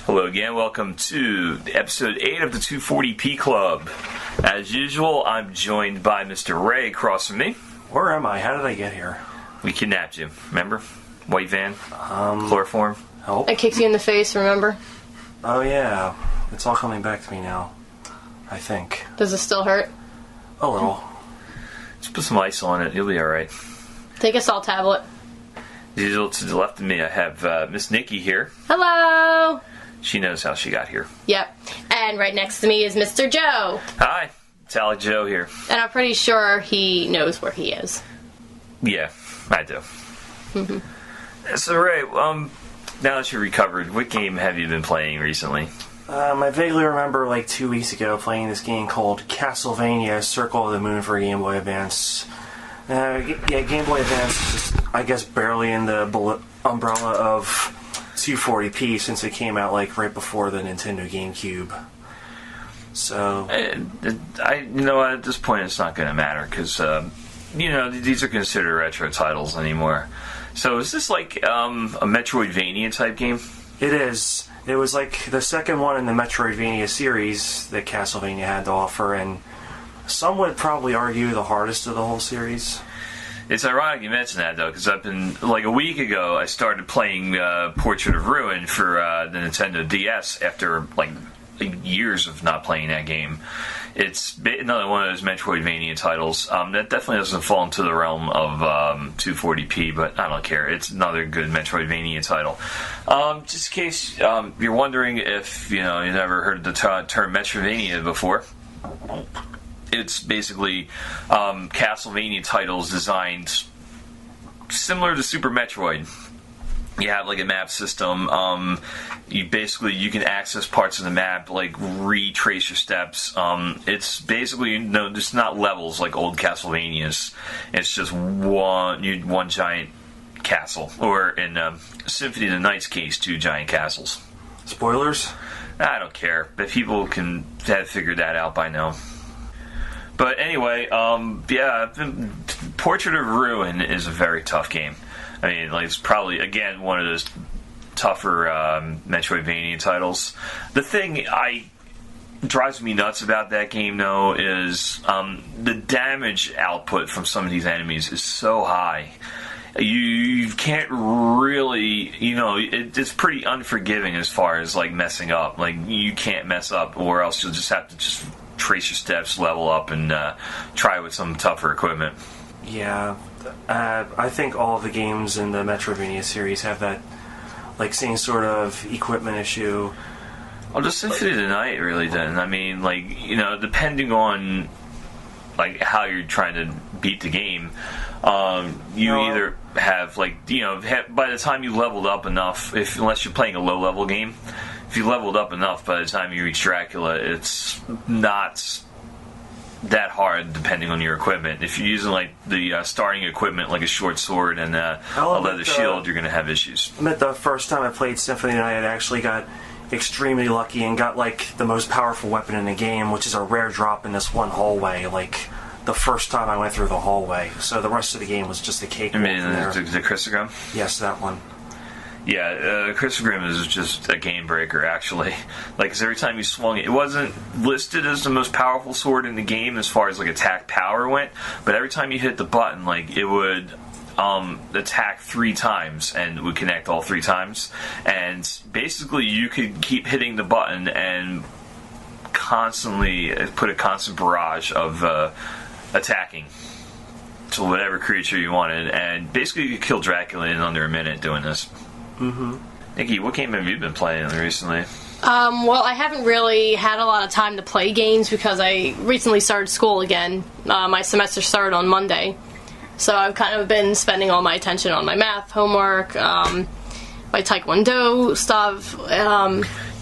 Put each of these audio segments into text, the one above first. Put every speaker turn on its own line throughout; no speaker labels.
Hello again, welcome to episode 8 of the 240p Club. As usual, I'm joined by Mr. Ray across from me.
Where am I? How did I get here?
We kidnapped you, remember? White van, chloroform.
Oh.
I kicked you in the face, remember?
Oh yeah, it's all coming back to me now, I think.
Does it still hurt?
A little.
Just put some ice on it, you'll be alright.
Take a salt tablet.
As usual, to the left of me, I have Miss Nikki here.
Hello!
She knows how she got here.
Yep. And right next to me is Mr. Joe.
Hi, it's Alec Joe here.
And I'm pretty sure he knows where he is.
Yeah, I do. So, Ray, now that you're recovered, what game have you been playing recently?
I vaguely remember like 2 weeks ago playing this game called Castlevania Circle of the Moon for Game Boy Advance. Game Boy Advance is just, I guess, barely in the umbrella of 240p since it came out like right before the Nintendo GameCube. So
at this point it's not going to matter because these are considered retro titles anymore. So is this like a Metroidvania type game?
it is. It was like the second one in the Metroidvania series that Castlevania had to offer, and some would probably argue the hardest of the whole series.
It's ironic you mentioned that, though, because I've been, like a week ago, I started playing Portrait of Ruin for the Nintendo DS after, like, years of not playing that game. It's another one of those Metroidvania titles. That definitely doesn't fall into the realm of 240p, but I don't care. It's another good Metroidvania title. Just in case you're wondering if, you never heard the term Metroidvania before, it's basically Castlevania titles designed similar to Super Metroid. You have like a map system. You can access parts of the map, like retrace your steps. It's basically just not levels like old Castlevanias. It's just one giant castle, or in Symphony of the Night's case, 2 giant castles.
Spoilers?
I don't care, but people can have figured that out by now. But anyway, Portrait of Ruin is a very tough game. I mean, it's probably, again, one of those tougher Metroidvania titles. The thing drives me nuts about that game, though, is the damage output from some of these enemies is so high. You can't really, it's pretty unforgiving as far as, like, messing up. Like, you can't mess up, or else you'll just have to just trace your steps, level up, and try with some tougher equipment.
Yeah, I think all of the games in the Metroidvania series have that, like, same sort of equipment issue.
Well, just Symphony of the Night really doesn't. I mean, depending on, like, how you're trying to beat the game, either have, by the time you leveled up enough, unless you're playing a low-level game, if you leveled up enough by the time you reach Dracula, it's not that hard depending on your equipment. If you're using the starting equipment, like a short sword and a leather shield, you're going to have issues.
I admit the first time I played Symphony of the Night, I actually got extremely lucky and got the most powerful weapon in the game, which is a rare drop in this one hallway, the first time I went through the hallway. So the rest of the game was just a cake.
I mean, the Chrysogrim?
Yes, that one.
Yeah, Chrysogrim is just a game breaker, actually. Because every time you swung it, it wasn't listed as the most powerful sword in the game as far as attack power went, but every time you hit the button, it would attack 3 times and would connect all 3 times. And basically, you could keep hitting the button and constantly put a constant barrage of attacking to whatever creature you wanted, and basically you could kill Dracula in under a minute doing this.
Mm-hmm.
Nikki, what game have you been playing recently?
Well, I haven't really had a lot of time to play games because I recently started school again. My semester started on Monday, so I've kind of been spending all my attention on my math homework, my Taekwondo stuff.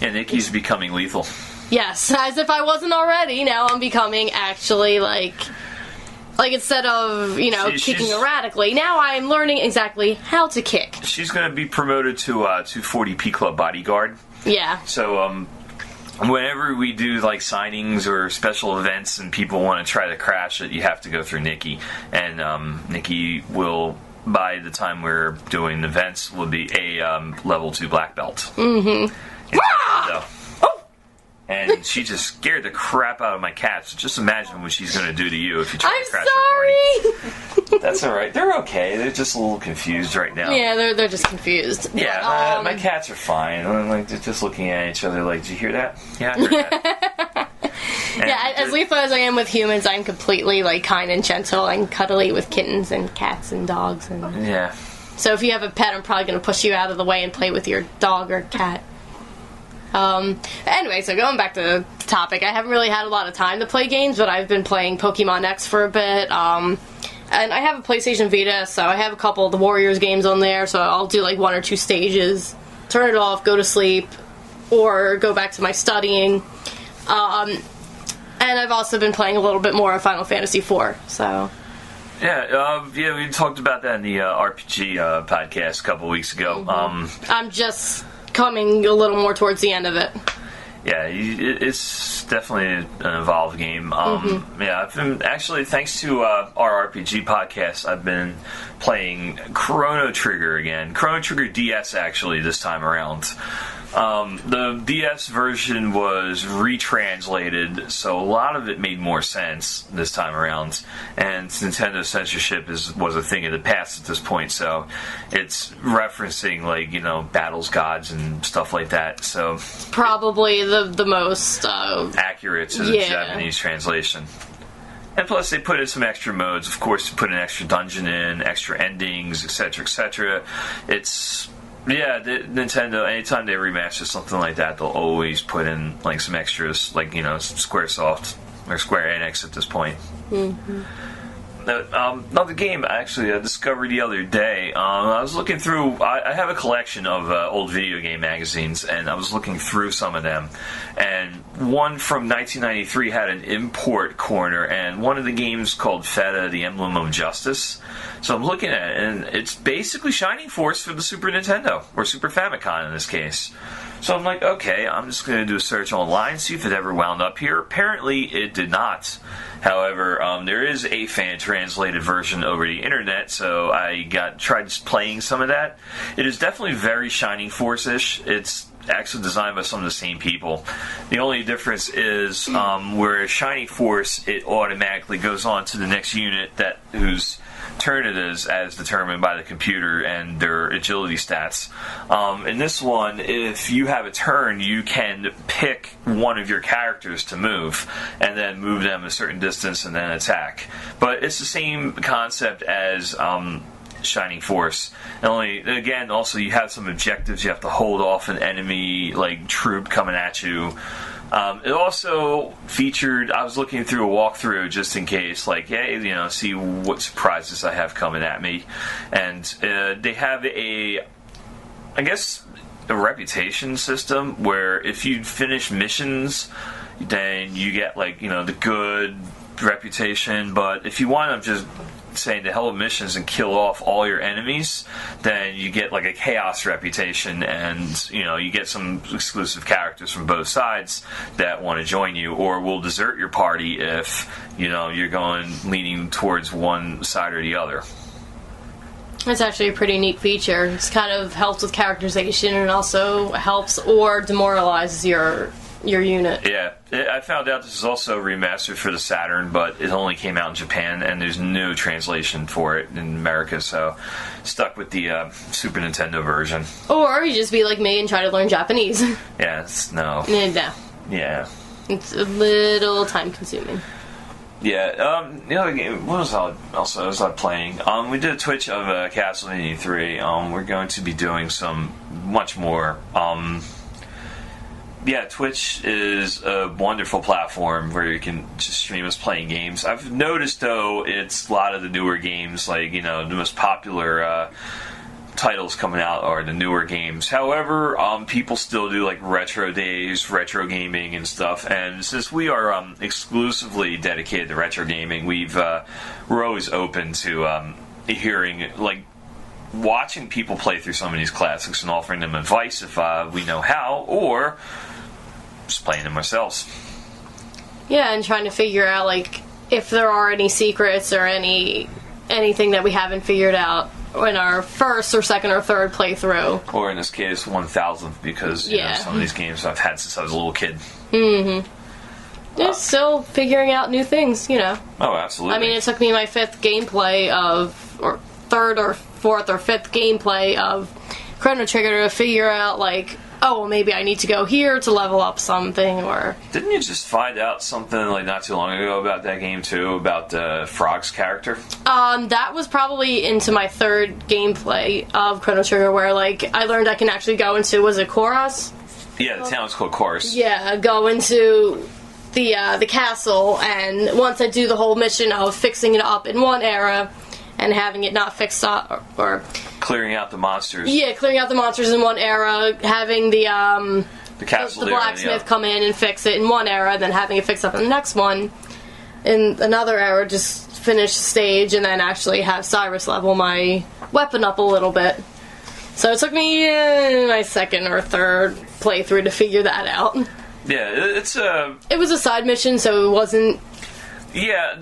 Nikki's becoming lethal.
Yes, as if I wasn't already. Now I'm becoming actually instead of, kicking erratically, now I'm learning exactly how to kick.
She's going to be promoted to 240p Club Bodyguard.
Yeah.
So, whenever we do, signings or special events and people want to try to crash it, you have to go through Nikki. And Nikki will, by the time we're doing events, will be a level 2 black belt.
Mm-hmm.
and she just scared the crap out of my cat. So just imagine what she's going to do to you if you try to crash
I'm
her party. That's all right. They're okay. They're just a little confused right now.
Yeah, they're just confused.
Yeah,
But,
my cats are fine. Like they're just looking at each other. Like, did you hear that? Yeah, I heard that.
Yeah, as lethal as I am with humans, I'm completely like kind and gentle and cuddly with kittens and cats and dogs. And
Yeah.
so if you have a pet, I'm probably going to push you out of the way and play with your dog or cat. Anyway, so going back to the topic, I haven't really had a lot of time to play games, but I've been playing Pokemon X for a bit. And I have a PlayStation Vita, so I have a couple of the Warriors games on there, so I'll do like 1 or 2 stages, turn it off, go to sleep, or go back to my studying. And I've also been playing a little bit more of Final Fantasy IV, so...
Yeah, we talked about that in the RPG podcast a couple weeks ago.
I'm just coming a little more towards the end of it.
Yeah, it's definitely an involved game. Yeah, I've been actually, thanks to our RPG podcast, I've been playing Chrono Trigger again. Chrono Trigger DS actually this time around. The DS version was retranslated, so a lot of it made more sense this time around. And Nintendo censorship was a thing of the past at this point, so it's referencing battles, gods, and stuff like that. So
probably the most
accurate to the Japanese translation. And plus, they put in some extra modes. Of course, to put an extra dungeon in, extra endings, etc., etc. Nintendo, anytime they remaster something like that, they'll always put in some extras, Squaresoft or Square Enix at this point. Another game I discovered the other day. I was looking through. I have a collection of old video game magazines, and I was looking through some of them. And one from 1993 had an import corner, and one of the games called Feta: The Emblem of Justice. So I'm looking at it, and it's basically Shining Force for the Super Nintendo, or Super Famicom in this case. So I'm like, okay, I'm just going to do a search online, see if it ever wound up here. Apparently, it did not. However, there is a fan-translated version over the internet, so I tried playing some of that. It is definitely very Shining Force-ish. It's actually designed by some of the same people. The only difference is where Shining Force, it automatically goes on to the next unit whose turn it is as determined by the computer and their agility stats. In this one, if you have a turn, you can pick one of your characters to move and then move them a certain distance and then attack. But it's the same concept as Shining Force. And also you have some objectives. You have to hold off an enemy troop coming at you. It also featured, I was looking through a walkthrough just in case, see what surprises I have coming at me. And they have a reputation system where if you finish missions, then you get the good reputation. But if you want to just saying the hell of missions and kill off all your enemies, then you get a chaos reputation, and you get some exclusive characters from both sides that want to join you or will desert your party if you're leaning towards one side or the other.
That's actually a pretty neat feature. It's kind of helps with characterization and also helps or demoralizes your unit.
Yeah, I found out this is also remastered for the Saturn, but it only came out in Japan, and there's no translation for it in America, so stuck with the Super Nintendo version. Or
you just be like me and try to learn Japanese.
Yeah, no.
No.
Yeah.
It's a little time consuming.
Yeah, the other game, what was I playing? We did a Twitch of Castlevania 3. We're going to be doing some much more. Yeah, Twitch is a wonderful platform where you can just stream us playing games. I've noticed, though, it's a lot of the newer games, the most popular titles coming out are the newer games. However, people still do retro days, retro gaming and stuff. And since we are exclusively dedicated to retro gaming, we're always open to hearing watching people play through some of these classics and offering them advice if we know how, or just playing them ourselves.
Yeah, and trying to figure out if there are any secrets or anything that we haven't figured out. first or second or third playthrough.
Or in this case, 1000th, because you know, some of these games I've had since I was a little kid.
Just still figuring out new things, you know.
Oh, absolutely.
I mean, it took me my third or fourth or fifth gameplay of Chrono Trigger to figure out, like, oh, well, maybe I need to go here to level up something, or...
Didn't you just find out something, like, not too long ago about that game, too? About Frog's character?
That was probably into my third gameplay of Chrono Trigger, where, like, I learned I can actually go into, was it Koros?
Yeah, the town's called Koros.
Yeah, go into the castle, and once I do the whole mission of fixing it up in one era and having it not fixed up, or
clearing out the monsters.
Yeah, clearing out the monsters in one era, having the
castle,
the blacksmith come in and fix it in one era, then having it fixed up in the next one in another era, just finish the stage, and then actually have Cyrus level my weapon up a little bit. So it took me my second or third playthrough to figure that out.
Yeah,
it was a side mission, so it wasn't...
Yeah,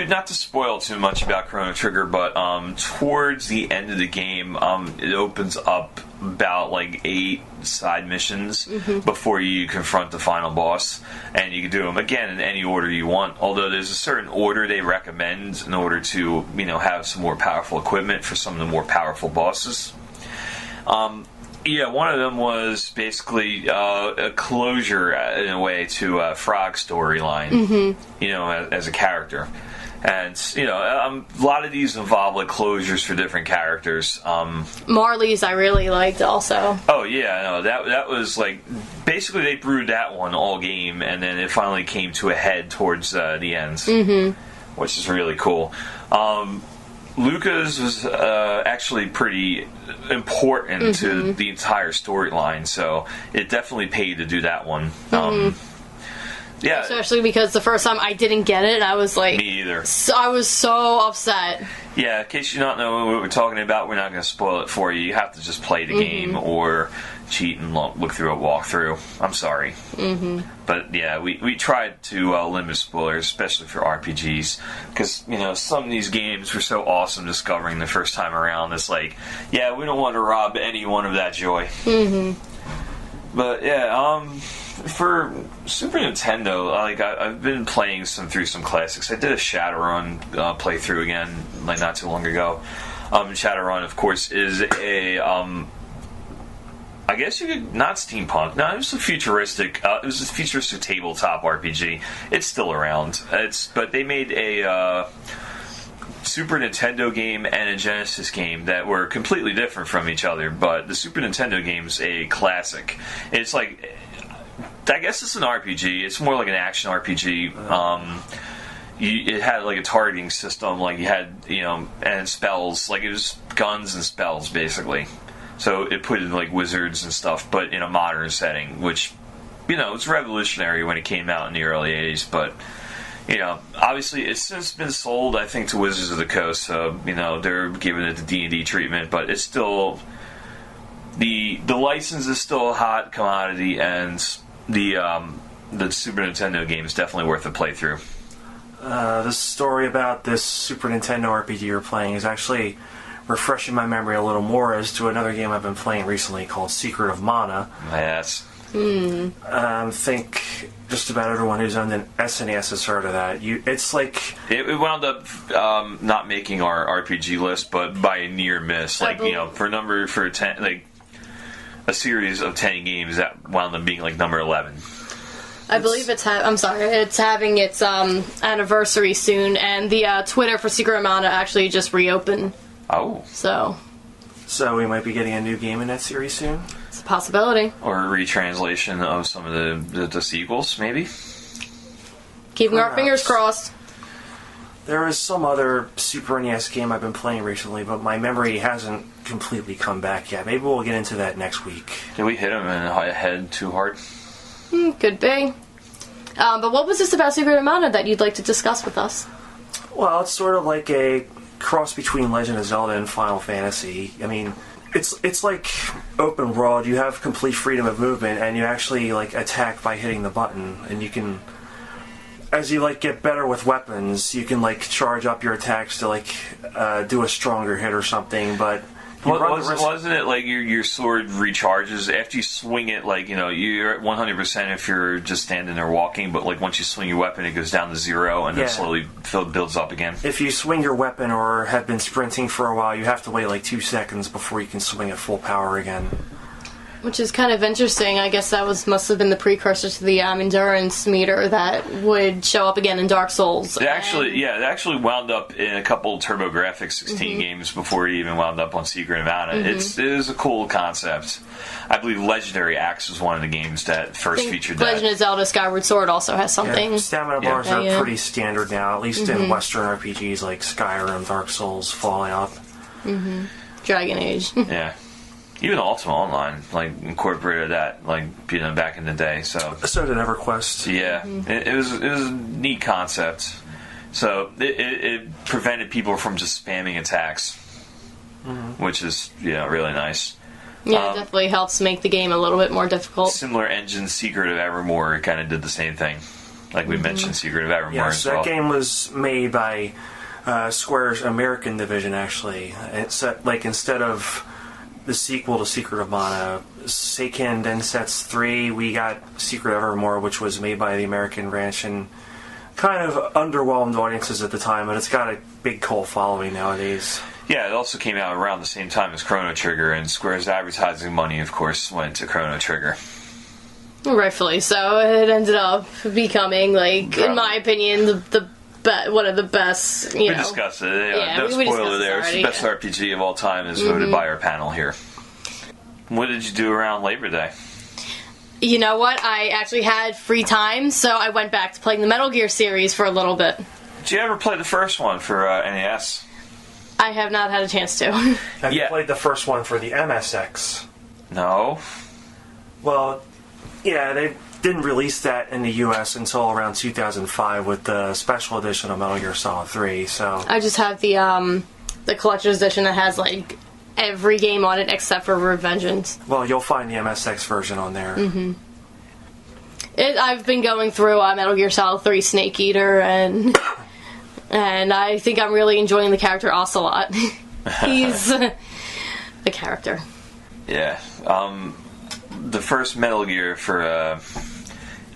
not to spoil too much about Chrono Trigger, but towards the end of the game, it opens up about, like, 8 side missions before you confront the final boss, and you can do them, again, in any order you want, although there's a certain order they recommend in order to, you know, have some more powerful equipment for some of the more powerful bosses. Yeah, one of them was basically a closure, in a way, to Frog's storyline, you know, as a character. And, you know, a lot of these involve, like, closures for different characters.
Marley's I really liked, also.
Oh, yeah, no, that was, like, basically they brewed that one all game, and then it finally came to a head towards the end, which is really cool. Lucas was actually pretty important to the entire storyline, so it definitely paid to do that one. Yeah,
especially because the first time I didn't get it, I was like...
Me either.
I was so upset.
Yeah, in case you don't know what we're talking about, we're not going to spoil it for you. You have to just play the game or cheat and look through a walkthrough. I'm sorry. But yeah, we tried to limit spoilers, especially for RPGs, because, you know, some of these games were so awesome discovering the first time around. It's like, yeah, we don't want to rob anyone of that joy. But yeah, for Super Nintendo, like, I've been playing through some classics. I did a Shadowrun playthrough again, like, not too long ago. Shadowrun, of course, is a I guess you could, not steampunk. No, it was a futuristic. It was a futuristic tabletop RPG. It's still around. But they made a Super Nintendo game and a Genesis game that were completely different from each other. But the Super Nintendo game's a classic. It's like, I guess it's an RPG. It's more like an action RPG. It had like a targeting system. Like you had, you know, and spells. Like it was guns and spells basically. So it put in like wizards and stuff, but in a modern setting, which, you know, it's revolutionary when it came out in the early 80s, but, you know, obviously it's since been sold, I think, to Wizards of the Coast, so, you know, they're giving it the D&D treatment, but it's still, the license is still a hot commodity, and the Super Nintendo game is definitely worth a playthrough.
The story about this Super Nintendo RPG you're playing is actually refreshing my memory a little more as to another game I've been playing recently called Secret of Mana.
Yes.
I think just about everyone who's owned an SNES has heard of that. It's like...
It wound up not making our RPG list, but by a near miss. Like, you know, for 10, like, a series of 10 games that wound up being, like, number 11.
I believe it's having its anniversary soon, and the Twitter for Secret of Mana actually just reopened.
Oh.
So we might be getting a new game in that series soon?
It's a possibility.
Or a retranslation of some of the sequels, maybe?
Keeping our fingers crossed.
There is some other Super NES game I've been playing recently, but my memory hasn't completely come back yet. Maybe we'll get into that next week.
Did we hit him in the head too hard?
Could be. But what was this about Secret of Mana that you'd like to discuss with us?
Well, it's sort of like a cross between Legend of Zelda and Final Fantasy. I mean, it's like open world. You have complete freedom of movement, and you actually like attack by hitting the button, and you can. as you like get better with weapons, you can like charge up your attacks to like do a stronger hit or something. But
wasn't it like your sword recharges after you swing it? Like, you know, you're at 100% if you're just standing there walking, but like once you swing your weapon, it goes down to 0 and then slowly builds up again.
If you swing your weapon or have been sprinting for a while, you have to wait like 2 seconds before you can swing at full power again.
Which is kind of interesting. I guess that must have been the precursor to the endurance meter that would show up again in Dark Souls.
It actually wound up in a couple TurboGrafx 16 games before it even wound up on Secret of Mana. It is a cool concept. I believe Legendary Axe was one of the games that first featured that.
Legend of Zelda Skyward Sword also has something.
Yeah, stamina bars are pretty standard now, at least in Western RPGs like Skyrim, Dark Souls, Fallout.
Dragon Age.
Yeah. Even Ultima Online, like, incorporated that, like, you know, back in the day. So
did EverQuest.
Yeah, it was a neat concept. So it prevented people from just spamming attacks, which is, you know, really nice.
Yeah, it definitely helps make the game a little bit more difficult.
Similar engine, Secret of Evermore, kind of did the same thing. Like we mentioned, Secret of Evermore as well.
That game was made by Square's American division, actually. It's like instead of the sequel to Secret of Mana, Seiken Densetsu 3, we got Secret of Evermore, which was made by the American branch, and kind of underwhelmed audiences at the time, but it's got a big cult following nowadays.
Yeah, it also came out around the same time as Chrono Trigger, and Square's advertising money, of course, went to Chrono Trigger.
Rightfully so. It ended up becoming, like, in my opinion, one of the best,
we discussed it. No spoiler there. It's the best RPG of all time, as voted by our panel here. What did you do around Labor Day?
You know what? I actually had free time, so I went back to playing the Metal Gear series for a little bit.
Did you ever play the first one for NES?
I have not had a chance to.
Have you played the first one for the MSX?
No.
Well, yeah, they didn't release that in the US until around 2005 with the special edition of Metal Gear Solid 3, so... I
just have the collector's edition that has, like, every game on it except for Revengeance.
Well, you'll find the MSX version on there.
I've been going through Metal Gear Solid 3 Snake Eater, and I think I'm really enjoying the character Ocelot. He's a character.
Yeah. The first Metal Gear for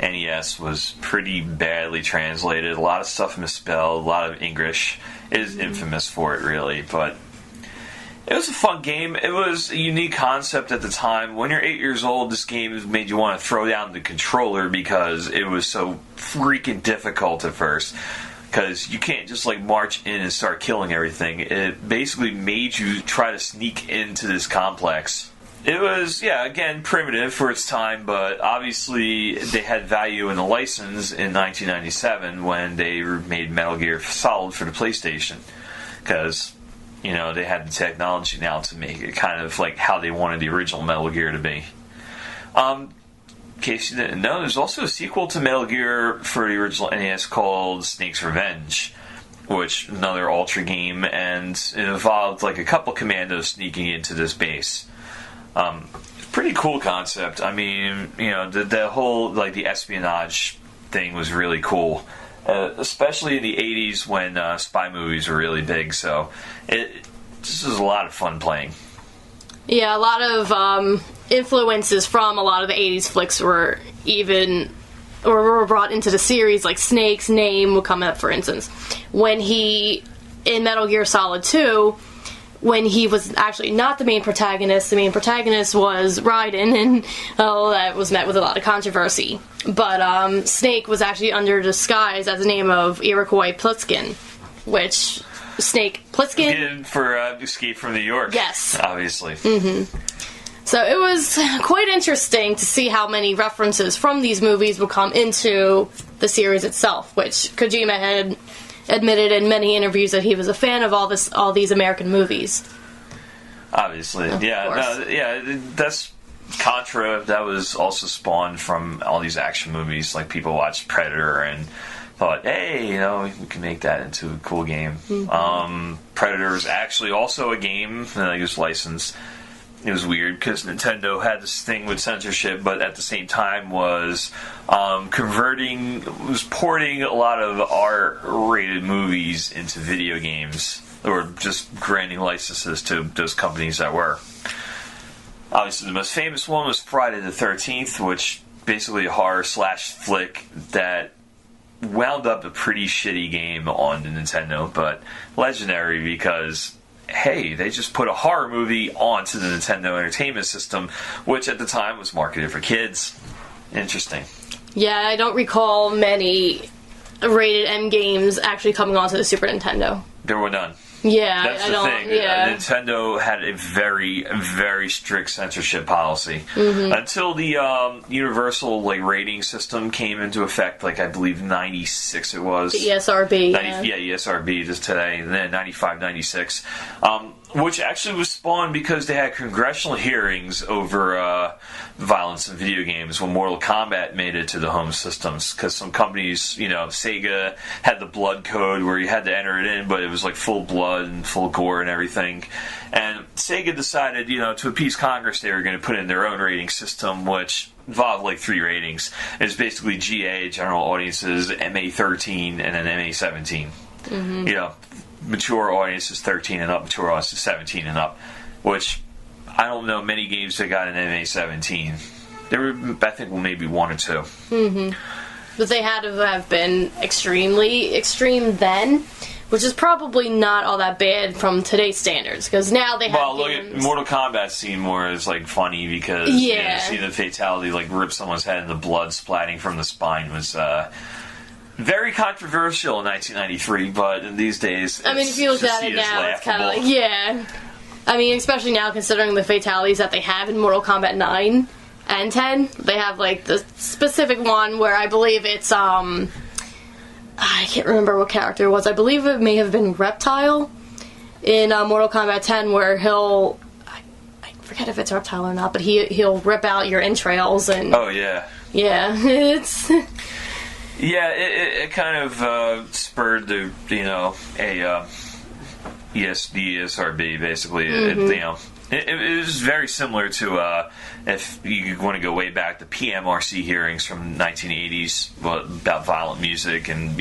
NES was pretty badly translated. A lot of stuff misspelled, a lot of English. It is infamous for it, really, but it was a fun game. It was a unique concept at the time. When you're 8 years old, this game made you want to throw down the controller because it was so freaking difficult at first. Because you can't just like march in and start killing everything. It basically made you try to sneak into this complex. It was, again, primitive for its time, but obviously they had value in the license in 1997 when they made Metal Gear Solid for the PlayStation. Because, you know, they had the technology now to make it kind of like how they wanted the original Metal Gear to be. In case you didn't know, there's also a sequel to Metal Gear for the original NES called Snake's Revenge, which another Ultra game, and it involved like a couple commandos sneaking into this base. Pretty cool concept. I mean, you know, the whole like the espionage thing was really cool, especially in the 80s when spy movies were really big. So this was a lot of fun playing.
Yeah, a lot of influences from a lot of the 80s flicks were brought into the series. Like Snake's name would come up, for instance, when in Metal Gear Solid 2. When he was actually not the main protagonist was Raiden, and that was met with a lot of controversy. But Snake was actually under disguise as the name of Iroquois Plissken, which Snake Plissken
for Escape from New York.
Yes,
obviously.
So it was quite interesting to see how many references from these movies would come into the series itself, which Kojima had admitted in many interviews that he was a fan of all these American movies.
Obviously, that's Contra. That was also spawned from all these action movies. Like people watched Predator and thought, hey, you know, we can make that into a cool game. Predator is actually also a game that was licensed. it was weird because Nintendo had this thing with censorship, but at the same time was porting a lot of R-rated movies into video games, or just granting licenses to those companies that were. Obviously, the most famous one was Friday the 13th, which basically a horror/flick that wound up a pretty shitty game on the Nintendo, but legendary because, hey, they just put a horror movie onto the Nintendo Entertainment System, which at the time was marketed for kids. Interesting.
Yeah, I don't recall many rated M games actually coming onto the Super Nintendo.
There were none.
Yeah,
that's the thing.
Yeah.
Nintendo had a very, very strict censorship policy until the universal rating system came into effect. I believe '96 it was.
The ESRB.
ESRB just today. And then '95, '96, which actually was spawned because they had congressional hearings over violence in video games when Mortal Kombat made it to the home systems. Because some companies, Sega had the blood code where you had to enter it in, but it was full blood and full gore and everything. And Sega decided, to appease Congress, they were going to put in their own rating system, which involved 3 ratings. It's basically GA, general audiences, MA13, and then MA17. Mature audiences 13 and up, mature audiences 17 and up, which I don't know many games that got an MA17. There were, I think, maybe 1 or 2.
But they had to have been extremely extreme then, which is probably not all that bad from today's standards, because now they have
look at Mortal Kombat scene more as funny because see the fatality rip someone's head and the blood splatting from the spine was very controversial in 1993, but in these days,
if you look at it now, it's kind of especially now considering the fatalities that they have in Mortal Kombat 9 and 10. They have the specific one where I believe it's I can't remember what character it was. I believe it may have been Reptile in Mortal Kombat 10, where I forget if it's Reptile or not, but he'll rip out your entrails and it's.
Yeah, it kind of spurred the ESRB basically. It was very similar to if you want to go way back, the PMRC hearings from 1980s about violent music, and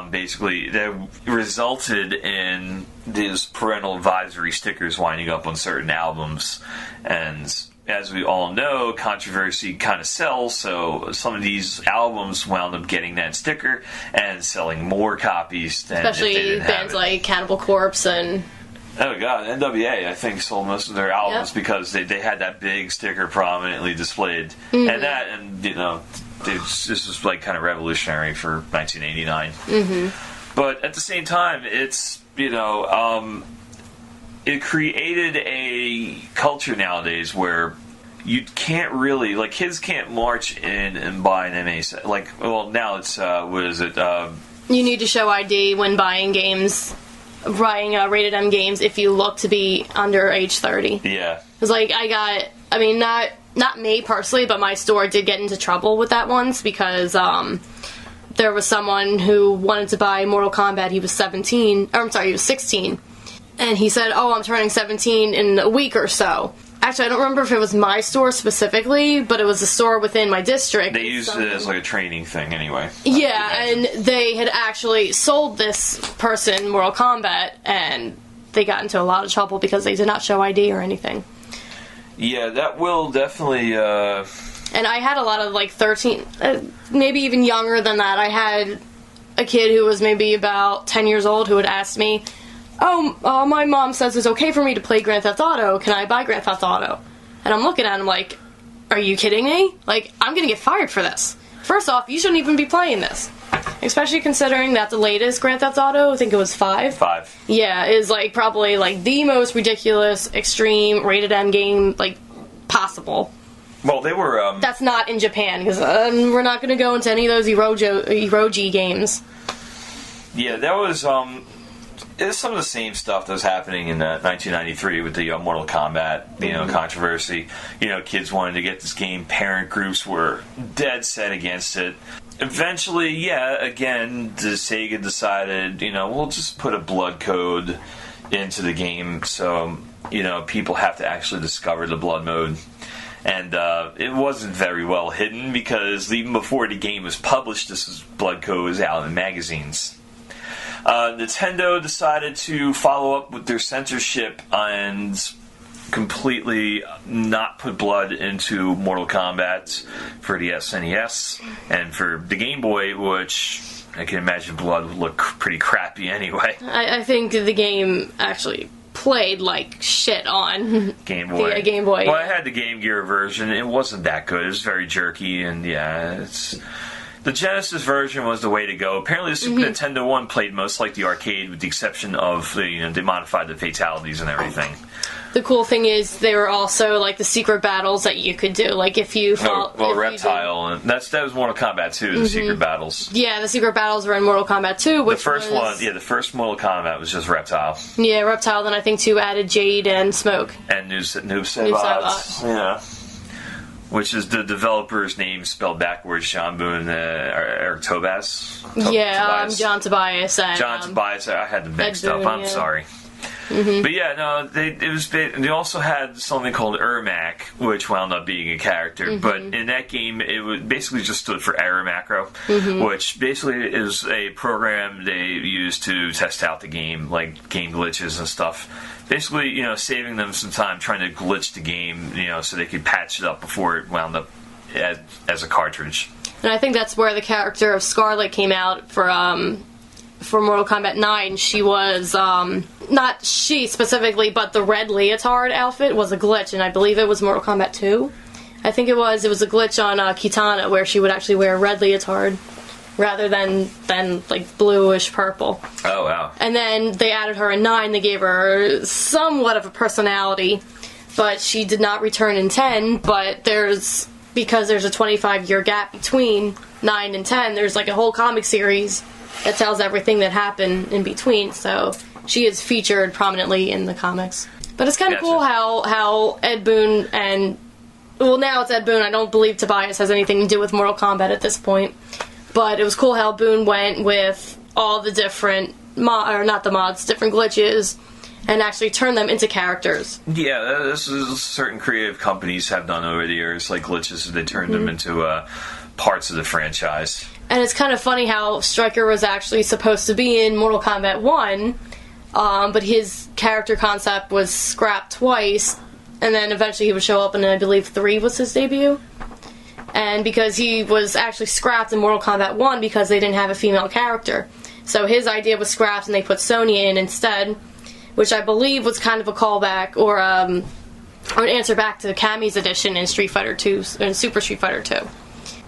basically that resulted in these parental advisory stickers winding up on certain albums. And as we all know, controversy kind of sells, so some of these albums wound up getting that sticker and selling more copies than
especially
if they didn't
bands
have it.
like Cannibal Corpse and...
Oh god, NWA I think sold most of their albums because they had that big sticker prominently displayed. And this was kind of revolutionary for 1989. But at the same time, it's, it created a culture nowadays where you can't really, kids can't march in and buy an MA. Now it's, what is it?
You need to show ID when buying games, buying rated M games, if you look to be under age 30.
Yeah.
Because, not me personally, but my store did get into trouble with that once because, there was someone who wanted to buy Mortal Kombat. He was 16. And he said, I'm turning 17 in a week or so. Actually, I don't remember if it was my store specifically, but it was a store within my district.
They used it as a training thing anyway.
Yeah, and they had actually sold this person Mortal Kombat, and they got into a lot of trouble because they did not show ID or anything.
Yeah, that will definitely...
And I had a lot of 13, maybe even younger than that. I had a kid who was maybe about 10 years old who had asked me, my mom says it's okay for me to play Grand Theft Auto. Can I buy Grand Theft Auto? And I'm looking at him like, are you kidding me? I'm gonna get fired for this. First off, you shouldn't even be playing this. Especially considering that the latest Grand Theft Auto, I think it was 5.
5.
Yeah, is probably the most ridiculous, extreme, rated M game, possible.
Well, they were,
That's not in Japan, because we're not going to go into any of those Eroji games.
Yeah, that was, it's some of the same stuff that was happening in 1993 with the Mortal Kombat, controversy. Kids wanted to get this game. Parent groups were dead set against it. Eventually, again, the Sega decided, we'll just put a blood code into the game so people have to actually discover the blood mode. And it wasn't very well hidden because even before the game was published, blood code was out in magazines. Nintendo decided to follow up with their censorship and completely not put blood into Mortal Kombat for the SNES and for the Game Boy, which I can imagine blood would look pretty crappy anyway.
I think the game actually played like shit on
Game Boy.
The Game Boy.
Well, I had the Game Gear version. It wasn't that good. It was very jerky, and the Genesis version was the way to go. Apparently, the Super Nintendo one played most like the arcade, with the exception of they modified the fatalities and everything.
The cool thing is they were also like the secret battles that you could do. Like if you
Reptile, and that was Mortal Kombat 2. The secret battles.
Yeah, the secret battles were in Mortal Kombat 2. Which
the first Mortal Kombat was just Reptile.
Yeah, Reptile. Then I think 2 added Jade and Smoke.
And Noob Saibot. Yeah. Which is the developer's name spelled backwards, Sean Boone, Eric Tobias.
John Tobias. And,
John Tobias. I had them mixed up. I'm sorry. But yeah, no, they also had something called Ermac, which wound up being a character. But in that game, it basically just stood for Error Macro, which basically is a program they use to test out the game, like game glitches and stuff. Basically, saving them some time trying to glitch the game, so they could patch it up before it wound up as a cartridge. And
I think that's where the character of Scarlet came out for Mortal Kombat 9. She was, not she specifically, but the red leotard outfit was a glitch, and I believe it was Mortal Kombat 2. I think it was a glitch on Kitana, where she would actually wear a red leotard rather than like bluish purple. Oh, wow. And then they added her in 9, they gave her somewhat of a personality, but she did not return in 10, but because there's a 25-year gap between 9 and 10, there's like a whole comic series that tells everything that happened in between, so she is featured prominently in the comics. But it's kind of cool how Ed Boon now it's Ed Boon. I don't believe Tobias has anything to do with Mortal Kombat at this point. But it was cool how Boon went with all the different different glitches, and actually turned them into characters. Yeah,
this is certain creative companies have done over the years, like glitches, they turned them into parts of the franchise.
And it's kind of funny how Stryker was actually supposed to be in Mortal Kombat 1, but his character concept was scrapped twice, and then eventually he would show up in, I believe, 3 was his debut. And because he was actually scrapped in Mortal Kombat 1 because they didn't have a female character. So his idea was scrapped and they put Sonya in instead, which I believe was kind of a callback or an answer back to Kami's edition in Street Fighter 2, in Super Street Fighter 2.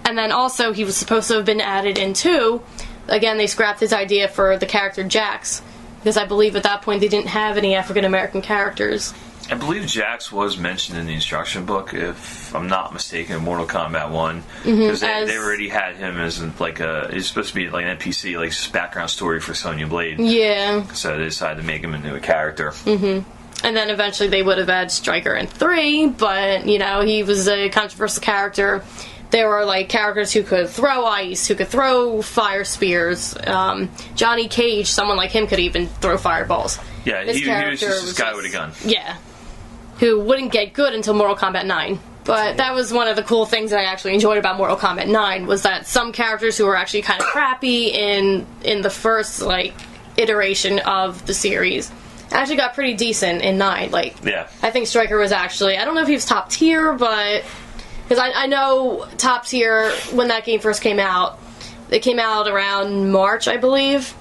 And then also he was supposed to have been added in 2. Again, they scrapped his idea for the character Jax, because I believe at that point they didn't have any African American characters.
I believe Jax was mentioned in the instruction book, if I'm not mistaken, in Mortal Kombat 1. Because they already had him as he's supposed to be like an NPC, like his background story for Sonya Blade. Yeah. So they decided to make him into a character. And then eventually they would have had Stryker in 3, but,
he was a controversial character. There were like characters who could throw ice, who could throw fire spears. Johnny Cage, someone like him, could even throw fireballs.
Yeah, he was just this guy with a gun.
Yeah. Who wouldn't get good until Mortal Kombat 9. But that was one of the cool things that I actually enjoyed about Mortal Kombat 9, was that some characters who were actually kind of crappy in the first, iteration of the series actually got pretty decent in 9. I think Stryker was actually, I don't know if he was top tier, but... Because I know top tier, when that game first came out, it came out around March, I believe.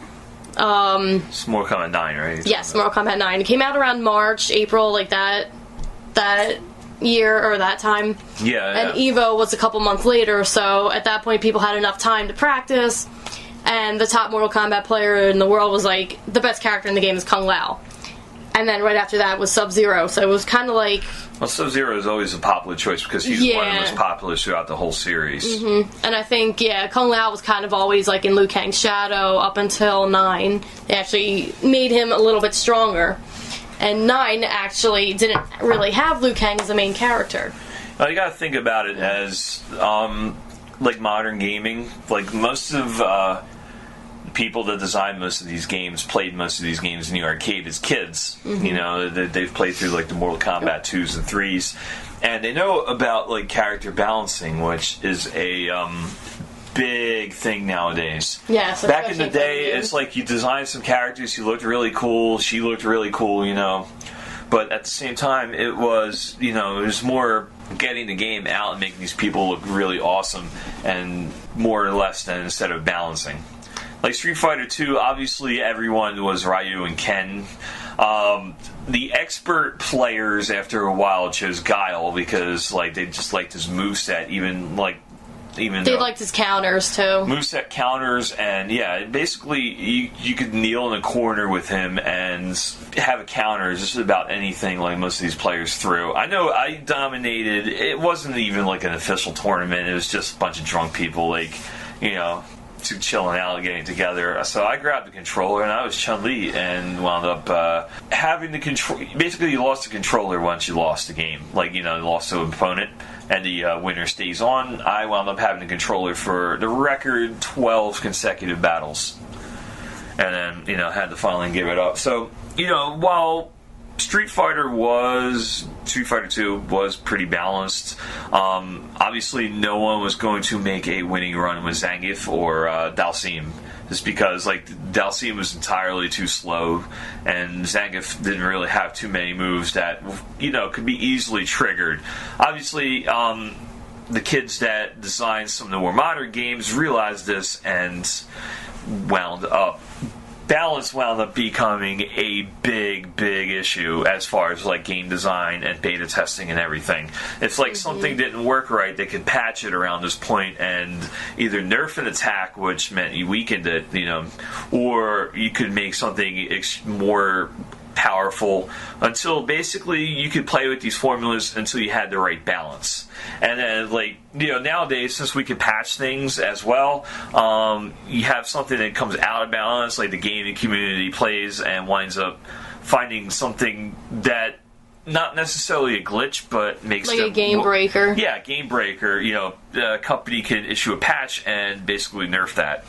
It's Mortal Kombat 9, right?
Yes, Mortal Kombat 9. It came out around March, April, like that year or that time.
Yeah.
And Evo was a couple months later, so at that point people had enough time to practice, and the top Mortal Kombat player in the world was like, the best character in the game is Kung Lao. And then right after that was Sub-Zero, so it was kind of like...
Well, Sub-Zero is always a popular choice because he's one of the most popular throughout the whole series.
And I think, Kung Lao was kind of always like in Liu Kang's shadow up until 9. They actually made him a little bit stronger. And 9 actually didn't really have Liu Kang as the main character.
Well, you gotta think about it as, like modern gaming. Like most of people that designed most of these games played most of these games in the arcade as kids. You know, they've played through like the Mortal Kombat 2s and 3s, and they know about like character balancing, which is a big thing nowadays.
Yes.
Back in the day, it's like you designed some characters who looked really cool, she looked really cool, you know. But at the same time, it was, you know, it was more getting the game out and making these people look really awesome, and more or less than instead of balancing. Like Street Fighter 2, obviously everyone was Ryu and Ken. The expert players, after a while, chose Guile because like they just liked his moveset, they liked his counters too. Moveset counters, and yeah, basically you could kneel in a corner with him and have a counter just about anything like most of these players threw. I know I dominated. It wasn't even like an official tournament. It was just a bunch of drunk people, like, you know, chilling out and getting together. So I grabbed the controller and I was Chun-Li and wound up having the control. Basically, you lost the controller once you lost the game. Like, you know, you lost to an opponent and the winner stays on. I wound up having the controller for the record 12 consecutive battles. And then, you know, had to finally give it up. So, you know, while Street Fighter 2 was pretty balanced. Obviously, no one was going to make a winning run with Zangief or Dalsim, just because like Dalsim was entirely too slow, and Zangief didn't really have too many moves that, you know, could be easily triggered. Obviously, the kids that designed some of the more modern games realized this and balance wound up becoming a big issue as far as like game design and beta testing and everything. If like something didn't work right, they could patch it around this point and either nerf an attack, which meant you weakened it, you know, or you could make something more powerful until basically you could play with these formulas until you had the right balance. And then, like, you know, nowadays, since we can patch things as well, you have something that comes out of balance, like the gaming community plays and winds up finding something that not necessarily a glitch, but makes
like a game breaker.
Yeah, game breaker. You know, a company can issue a patch and basically nerf that.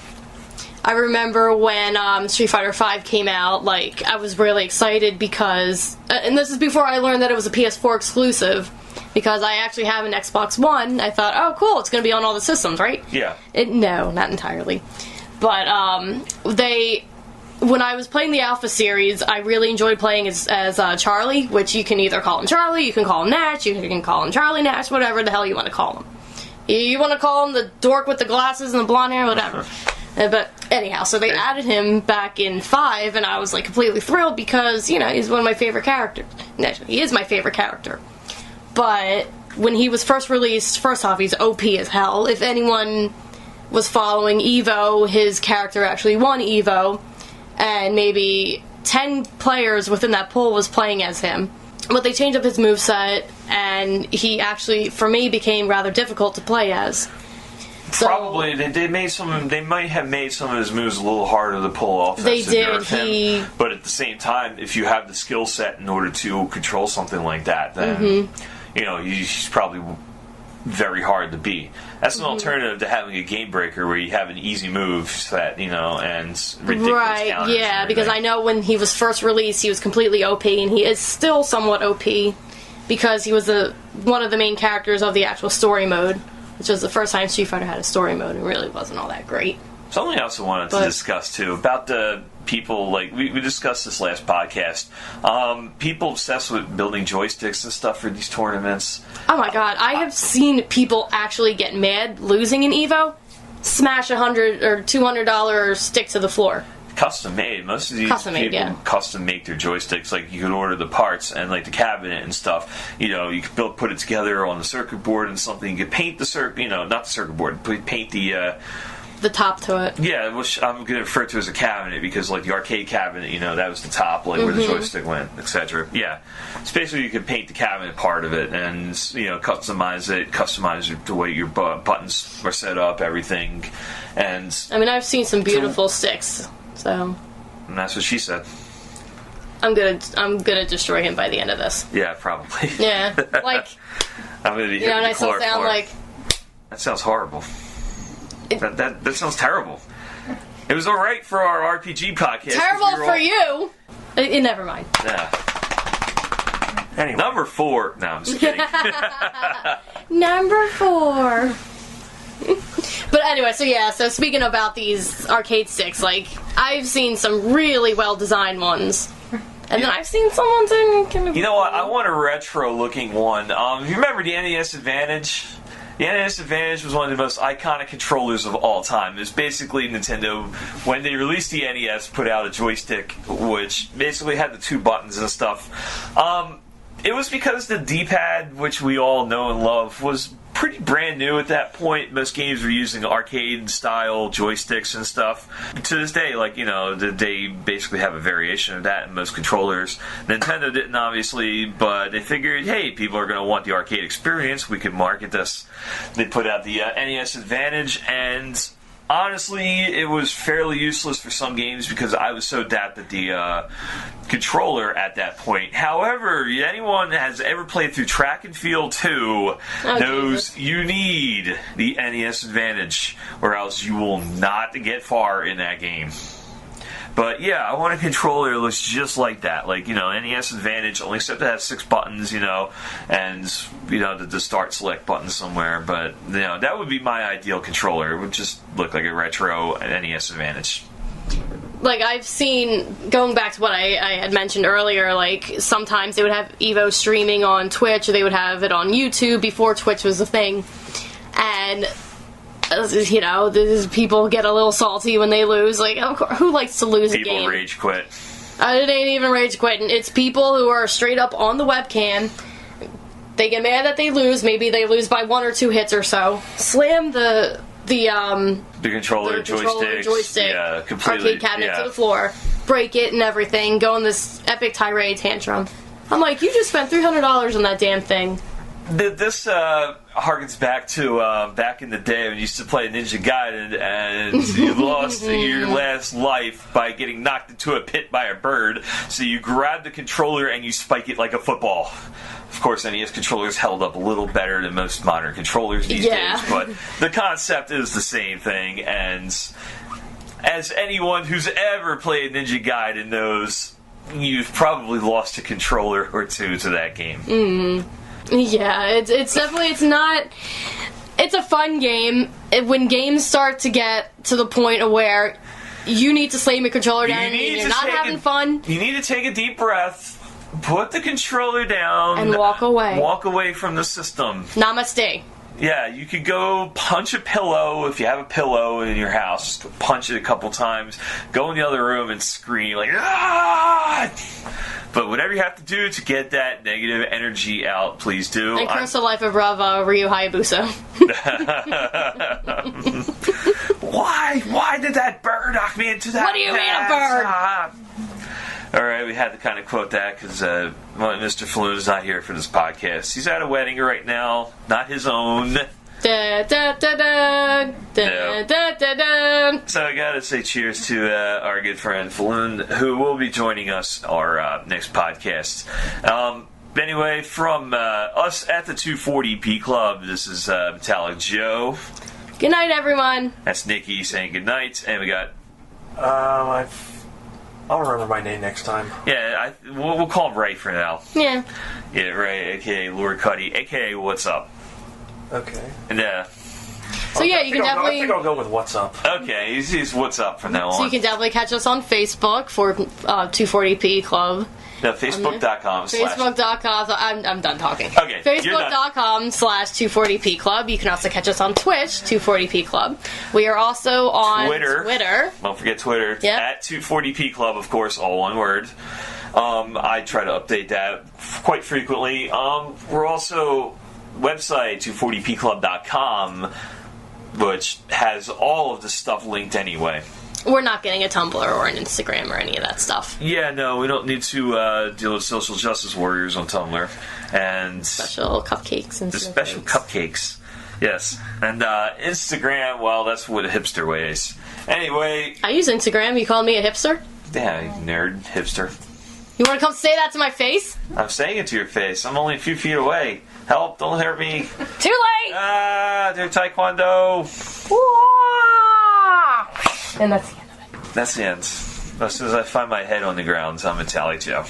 I remember when Street Fighter V came out, like, I was really excited because, and this is before I learned that it was a PS4 exclusive, because I actually have an Xbox One. I thought, oh, cool, it's going to be on all the systems, right?
Yeah.
No, not entirely. But when I was playing the Alpha series, I really enjoyed playing as Charlie, which you can either call him Charlie, you can call him Nash, you can call him Charlie Nash, whatever the hell you want to call him. You want to call him the dork with the glasses and the blonde hair, whatever. But anyhow, so they added him back in 5, and I was like completely thrilled because, you know, he's one of my favorite characters. Actually, he is my favorite character. But when he was first released, first off, he's OP as hell. If anyone was following Evo, his character actually won Evo, and maybe 10 players within that pool was playing as him. But they changed up his moveset, and he actually, for me, became rather difficult to play as. So,
probably they might have made some of his moves a little harder to pull off.
They did.
But at the same time, if you have the skill set in order to control something like that, then you know he's probably very hard to beat. That's an alternative to having a game breaker where you have an easy move set, you know, and ridiculous counters.
Yeah, because I know when he was first released, he was completely OP, and he is still somewhat OP because he was one of the main characters of the actual story mode, which was the first time Street Fighter had a story mode, and really wasn't all that great.
Something else I wanted to discuss, too, about the people, like, we discussed this last podcast, people obsessed with building joysticks and stuff for these tournaments.
Oh my god, I have seen people actually get mad losing in EVO, smash $100 or $200 stick to the floor.
Custom made. Most of these people custom make their joysticks. Like, you could order the parts and like the cabinet and stuff. You know, you could put it together on the circuit board and something. You could paint the circuit. You know, not the circuit board. Paint the
top to it.
Yeah, which I'm going to refer to as a cabinet because, like, the arcade cabinet, you know, that was the top, like where the joystick went, etc. Yeah, it's basically you can paint the cabinet part of it and, you know, customize it the way your buttons are set up, everything. And
I mean, I've seen some beautiful sticks. So,
and that's what she said.
I'm gonna destroy him by the end of this.
Yeah, probably.
Yeah, like
I'm gonna be.
You know, and I still sound like.
That sounds horrible. That sounds terrible. It was alright for our RPG podcast.
Terrible for you. Never mind.
Yeah.
Anyway.
Number 4. No, I'm just kidding.
Number 4. But anyway, so speaking about these arcade sticks, like, I've seen some really well-designed ones. And then I've seen some ones that kind of...
You know what? I want a retro-looking one. You remember the NES Advantage? The NES Advantage was one of the most iconic controllers of all time. It was basically Nintendo, when they released the NES, put out a joystick, which basically had the 2 buttons and stuff. It was because the D-pad, which we all know and love, was pretty brand new at that point. Most games were using arcade-style joysticks and stuff. To this day, they basically have a variation of that in most controllers. Nintendo didn't, obviously, but they figured, hey, people are going to want the arcade experience. We could market this. They put out the NES Advantage, and honestly, it was fairly useless for some games because I was so adept at the controller at that point. However, anyone that has ever played through Track and Field 2 knows you need the NES Advantage, or else you will not get far in that game. But yeah, I want a controller that looks just like that. NES Advantage, only except it has 6 buttons, and, the start select button somewhere. But, that would be my ideal controller. It would just look like a retro NES Advantage.
I've seen, going back to what I had mentioned earlier, sometimes they would have Evo streaming on Twitch, or they would have it on YouTube before Twitch was a thing. And... people get a little salty when they lose. Who likes to lose a game?
People rage quit.
It ain't even rage quitting. It's people who are straight up on the webcam. They get mad that they lose. Maybe they lose by 1 or 2 hits or so. Slam the
controller,
joystick,
completely,
arcade cabinet to the floor, break it and everything. Go on this epic tirade tantrum. I'm like, you just spent $300 on that damn thing.
This harkens back to back in the day when you used to play Ninja Gaiden and you lost your last life by getting knocked into a pit by a bird. So you grab the controller and you spike it like a football. Of course, NES controllers held up a little better than most modern controllers these days, but the concept is the same thing. And as anyone who's ever played Ninja Gaiden knows, you've probably lost a controller or 2 to that game.
Mm. Yeah, it's definitely, it's not, it's a fun game. When games start to get to the point of where you need to slam your controller down and you're not having fun.
You need to take a deep breath, put the controller down,
and walk away.
Walk away from the system.
Namaste.
Yeah, you could go punch a pillow if you have a pillow in your house. Punch it a couple times. Go in the other room and scream like, ah! But whatever you have to do to get that negative energy out, please do.
And curse the life of Ryu Hayabusa.
Why did that bird knock me into that?
What do you mean a bird?
Alright, we had to kind of quote that because Mr. Falloon is not here for this podcast. He's at a wedding right now, not his own.
Da, da, da, da, da, da, da, da.
So I gotta say cheers to our good friend Falloon, who will be joining us our next podcast. Anyway, from us at the 240p Club, this is Metallic Joe.
Good night, everyone.
That's Nikki saying good night, and we got...
I'll remember my name next time.
Yeah, we'll call him Ray for now.
Yeah.
Yeah, Ray, a.k.a. Lord Cuddy, a.k.a. What's Up.
Okay.
And,
so yeah, you can definitely...
I think I'll go with What's Up.
Okay, he's What's Up from now on.
So you can definitely catch us on Facebook for 240p Club.
No, Facebook.com.
Facebook.com. I'm done talking.
Okay.
Facebook.com/240p Club. You can also catch us on Twitch, 240p Club. We are also on Twitter.
Don't forget Twitter.
Yep.
At 240p Club, of course, all one word. I try to update that quite frequently. We're also website 240pclub.com, which has all of this stuff linked anyway.
We're not getting a Tumblr or an Instagram or any of that stuff.
Yeah, no, we don't need to deal with social justice warriors on Tumblr. And
special cupcakes and
special cupcakes. Yes. And Instagram, well, that's what a hipster ways. Anyway.
I use Instagram. You call me a hipster?
Yeah, nerd, hipster.
You want to come say that to my face?
I'm saying it to your face. I'm only a few feet away. Help, don't hurt me.
Too late!
Do taekwondo.
And that's the end of it.
That's the end. As soon as I find my head on the ground, I'm a Tally Joe.